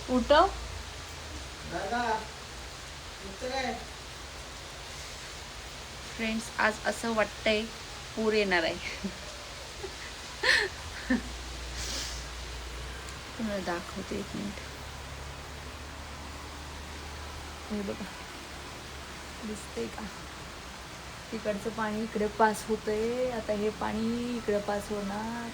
उठव. Friends, आज असं वाटतंय पूर येणार आहे. तुम्हाला दाखवते, एक मिनिट. हे बघा, दिसतंय का? तिकडचं पाणी इकडे पास होतंय. आता हे पाणी इकडे पास होणार.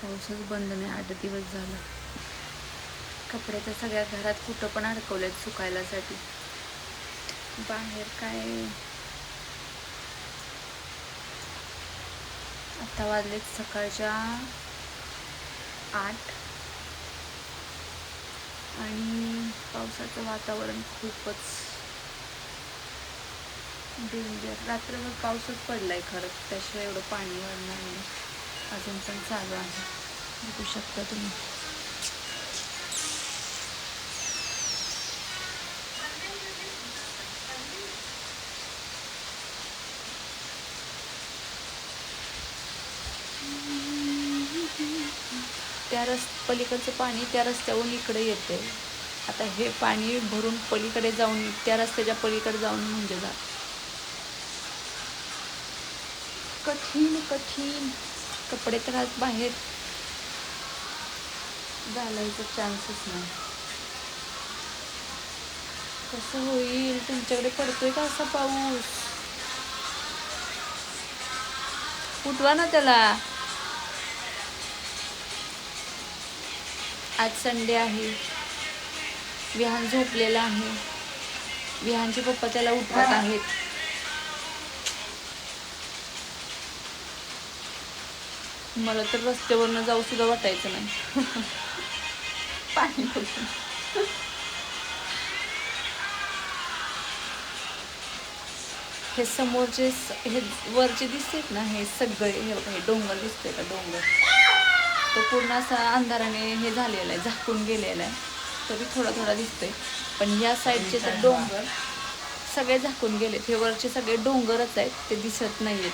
पाऊसच बंद नाही, 8 दिवस झालं. कपड्याच्या सगळ्या घरात कुठं पण अडकवलेत सुकायलासाठी. बाहेर काय, आता वाजलेत सकाळच्या 8 आणि पावसाचं वातावरण खूपच डेंजर. रात्रभर पाऊसच पडलाय खरं, त्याशिवाय एवढं पाणी वाढणार नाही. अजून पण चालू आहे, बघू शकता तुम्ही. त्या पलीकडचं पाणी त्या रस्त्यावरून इकडे येते. आता हे पाणी भरून पलीकडे जाऊन त्या रस्त्याच्या पलीकडे जाऊन म्हणजे कठीण कठीण. कपडे तर आज बाहेर घालायचा चान्सच नाही. कसं होईल? तुमच्याकडे पडतोय का असा पाऊस? उठवा ना त्याला. आज संडे आहे, विहान झोपलेला आहे. विहानचे पप्पा त्याला उठवत आहेत. मला तर रस्त्यावरनं जाऊ सुद्धा वाटायचं नाही. पाणी बघून. हे समोरचे हे वरचे दिसतेत ना, हे सगळे हे डोंगर दिसतोय का? डोंगर तो पूर्ण असा अंधाराने हे झालेला आहे, झाकून गेलेला आहे. तरी थोडा थोडा दिसतोय. पण या साईडचे तर डोंगर सगळे झाकून गेलेत. हे वरचे सगळे डोंगरच आहेत, ते दिसत नाहीयेत.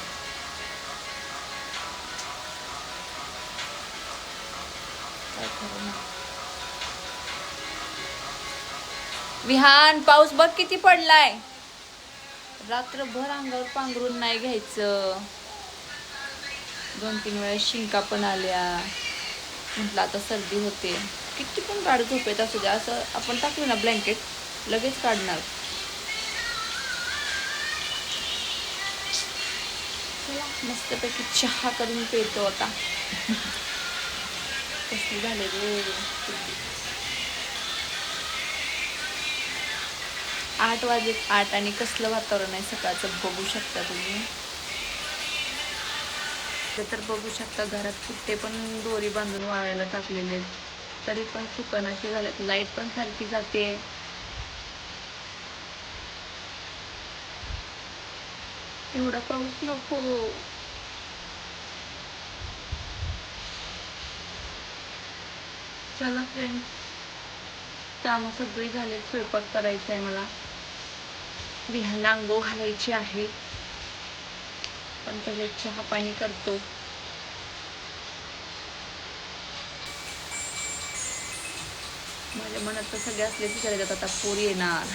काय खरं नाही. विहान, पाऊस बघ किती पडलाय. रात्रभर अंगावर पांघरून नाही घ्यायचं. 2-3 वेळा शिंका पण आल्या. म्हटलं आता सर्दी होते. किती पण गाढ झोपेत असू द्या, असं आपण टाकलं ना ब्लँकेट, लगेच काढणार. मस्तपैकी चहा करून पेतो आता. कसली झाले रे. 8 वाजलेत 8 आणि कसलं वातावरण आहे सकाळचं बघू शकता तुम्ही. तर बघू शकता घरात कुठे पण दोरी बांधून वाळायला टाकलेले आहेत, तरी पण सुकनाशी झाल्यात. लाईट पण सारखी जाते. एवढा पाऊस नको. चला फ्रेंड्स, कामं सगळी झाले. स्वयंपाक करायचा आहे मला. विहानला अंघोळ घालायची आहे, पण पहिले चहा पाणी करतो. माझ्या मनात तर सगळे असले विचार येतात, आता पूर येणार.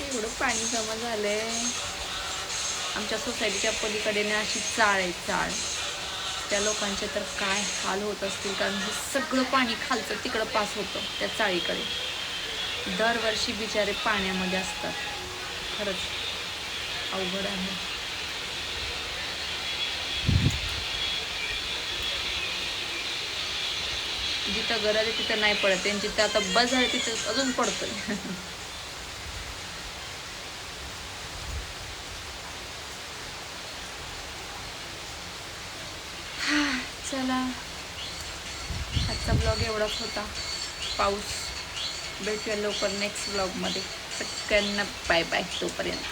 एवढं पाणी जमा झालंय. आमच्या सोसायटीच्या पलीकडे अशी चाळ आहे, चाळ. त्या लोकांचे तर काय हाल होत असतील, कारण हे सगळं पाणी खालचं तिकडं पास होतं त्या चाळीकडे. दरवर्षी बिचारे पाण्यामध्ये असतात. खरंच अवघड आहे. जिथं गरज आहे तिथं नाही पडत, जिथं आता बस झाले तिथं अजून पडतोय. चला, आजचा ब्लॉग एवढाच होता. पाऊस. भेटूया लवकर नेक्स्ट ब्लॉगमध्ये. सगळ्यांना बाय बाय तोपर्यंत.